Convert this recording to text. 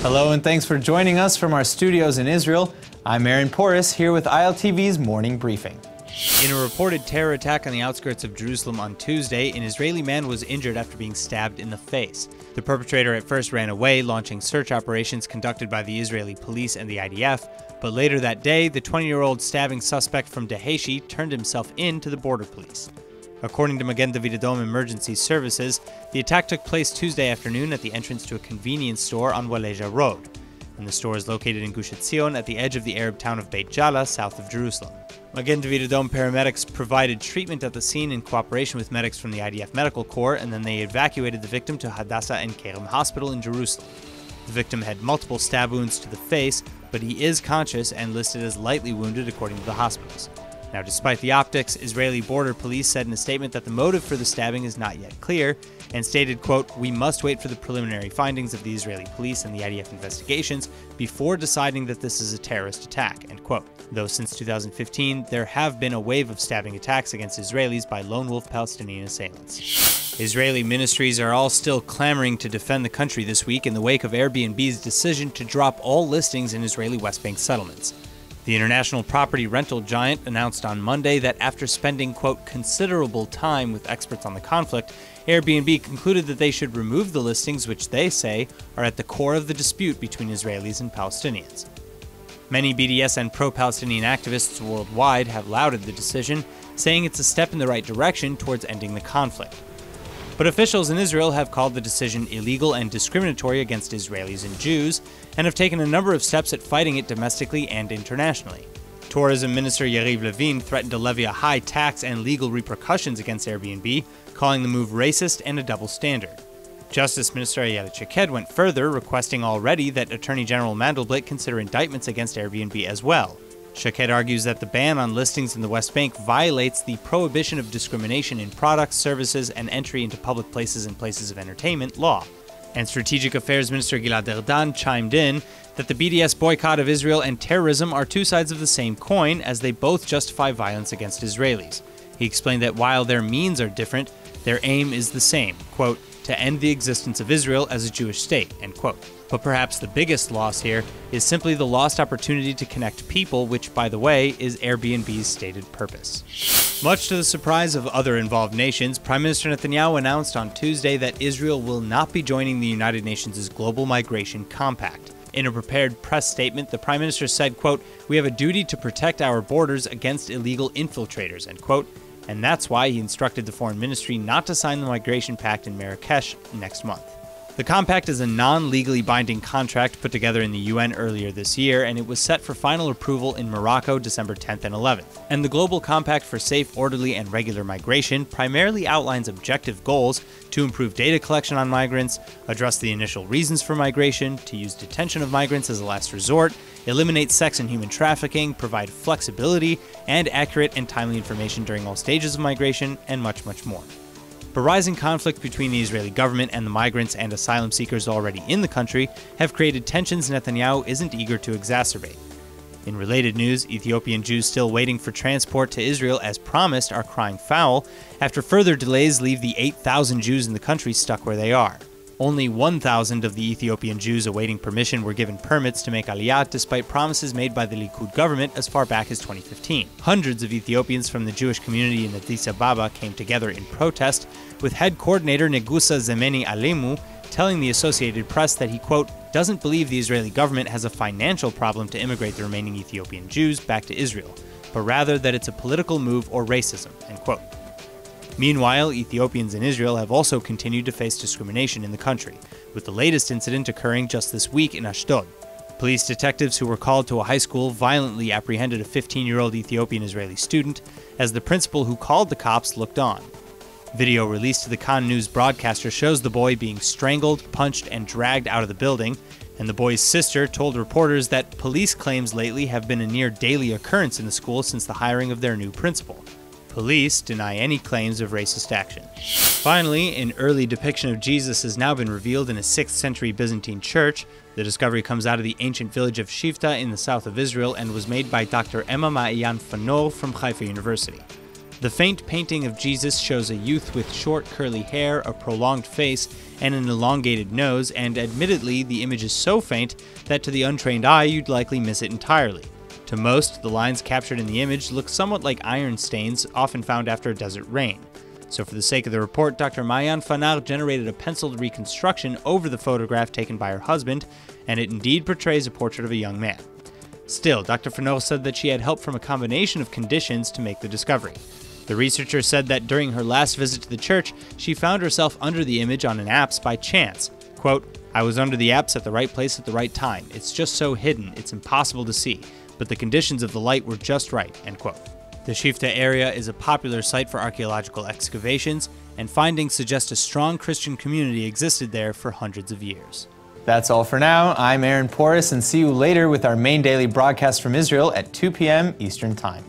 Hello and thanks for joining us from our studios in Israel. I'm Aaron Porras here with ILTV's Morning Briefing. In a reported terror attack on the outskirts of Jerusalem on Tuesday, an Israeli man was injured after being stabbed in the face. The perpetrator at first ran away, launching search operations conducted by the Israeli police and the IDF, but later that day, the 20-year-old stabbing suspect from Daheshi turned himself in to the border police. According to Magen David Adom Emergency Services, the attack took place Tuesday afternoon at the entrance to a convenience store on Waleja Road, and the store is located in Gush Etzion at the edge of the Arab town of Beit JALA, south of Jerusalem. Magen David Adom paramedics provided treatment at the scene in cooperation with medics from the IDF Medical Corps, and then they evacuated the victim to Hadassah and Kerem Hospital in Jerusalem. The victim had multiple stab wounds to the face, but he is conscious and listed as lightly wounded according to the hospitals. Now, despite the optics, Israeli border police said in a statement that the motive for the stabbing is not yet clear, and stated, quote, "We must wait for the preliminary findings of the Israeli police and the IDF investigations before deciding that this is a terrorist attack," end quote. Though since 2015, there have been a wave of stabbing attacks against Israelis by lone wolf Palestinian assailants. Israeli ministries are all still clamoring to defend the country this week in the wake of Airbnb's decision to drop all listings in Israeli West Bank settlements. The international property rental giant announced on Monday that after spending, quote, "considerable time with experts on the conflict," Airbnb concluded that they should remove the listings which they say are at the core of the dispute between Israelis and Palestinians. Many BDS and pro-Palestinian activists worldwide have lauded the decision, saying it's a step in the right direction towards ending the conflict. But officials in Israel have called the decision illegal and discriminatory against Israelis and Jews, and have taken a number of steps at fighting it domestically and internationally. Tourism Minister Yariv Levin threatened to levy a high tax and legal repercussions against Airbnb, calling the move racist and a double standard. Justice Minister Ayelet Shaked went further, requesting already that Attorney General Mandelblit consider indictments against Airbnb as well. Shaked argues that the ban on listings in the West Bank violates the prohibition of discrimination in products, services, and entry into public places and places of entertainment law. And Strategic Affairs Minister Gilad Erdan chimed in that the BDS boycott of Israel and terrorism are two sides of the same coin, as they both justify violence against Israelis. He explained that while their means are different, their aim is the same, quote, "to end the existence of Israel as a Jewish state," end quote. But perhaps the biggest loss here is simply the lost opportunity to connect people, which, by the way, is Airbnb's stated purpose. Much to the surprise of other involved nations, Prime Minister Netanyahu announced on Tuesday that Israel will not be joining the United Nations' Global Migration Compact. In a prepared press statement, the Prime Minister said, quote, "We have a duty to protect our borders against illegal infiltrators," end quote, and that's why he instructed the Foreign Ministry not to sign the Migration Pact in Marrakesh next month. The compact is a non-legally binding contract put together in the UN earlier this year, and it was set for final approval in Morocco December 10th and 11th. And the Global Compact for Safe, Orderly, and Regular Migration primarily outlines objective goals to improve data collection on migrants, address the initial reasons for migration, to use detention of migrants as a last resort, eliminate sex and human trafficking, provide flexibility and accurate and timely information during all stages of migration, and much, much more. But rising conflict between the Israeli government and the migrants and asylum seekers already in the country have created tensions Netanyahu isn't eager to exacerbate. In related news, Ethiopian Jews still waiting for transport to Israel as promised are crying foul after further delays leave the 8,000 Jews in the country stuck where they are. Only 1,000 of the Ethiopian Jews awaiting permission were given permits to make Aliyah despite promises made by the Likud government as far back as 2015. Hundreds of Ethiopians from the Jewish community in Addis Ababa came together in protest, with head coordinator Negusa Zemeni Alemu telling the Associated Press that he, quote, "doesn't believe the Israeli government has a financial problem to immigrate the remaining Ethiopian Jews back to Israel, but rather that it's a political move or racism," end quote. Meanwhile, Ethiopians in Israel have also continued to face discrimination in the country, with the latest incident occurring just this week in Ashdod. Police detectives who were called to a high school violently apprehended a 15-year-old Ethiopian-Israeli student as the principal who called the cops looked on. Video released to the Khan News broadcaster shows the boy being strangled, punched, and dragged out of the building, and the boy's sister told reporters that police claims lately have been a near daily occurrence in the school since the hiring of their new principal. Police deny any claims of racist action. Finally, an early depiction of Jesus has now been revealed in a 6th century Byzantine church. The discovery comes out of the ancient village of Shifta in the south of Israel and was made by Dr. Emma Ma'ayan Fanor from Haifa University. The faint painting of Jesus shows a youth with short curly hair, a prolonged face, and an elongated nose, and admittedly, the image is so faint that to the untrained eye you'd likely miss it entirely. To most, the lines captured in the image look somewhat like iron stains often found after a desert rain. So for the sake of the report, Dr. Maayan Fanar generated a penciled reconstruction over the photograph taken by her husband, and it indeed portrays a portrait of a young man. Still, Dr. Fanar said that she had help from a combination of conditions to make the discovery. The researcher said that during her last visit to the church, she found herself under the image on an apse by chance. Quote, "I was under the apse at the right place at the right time. It's just so hidden, it's impossible to see. But the conditions of the light were just right," end quote. The Shifta area is a popular site for archaeological excavations, and findings suggest a strong Christian community existed there for hundreds of years. That's all for now. I'm Aaron Porras, and see you later with our main daily broadcast from Israel at 2 p.m. Eastern Time.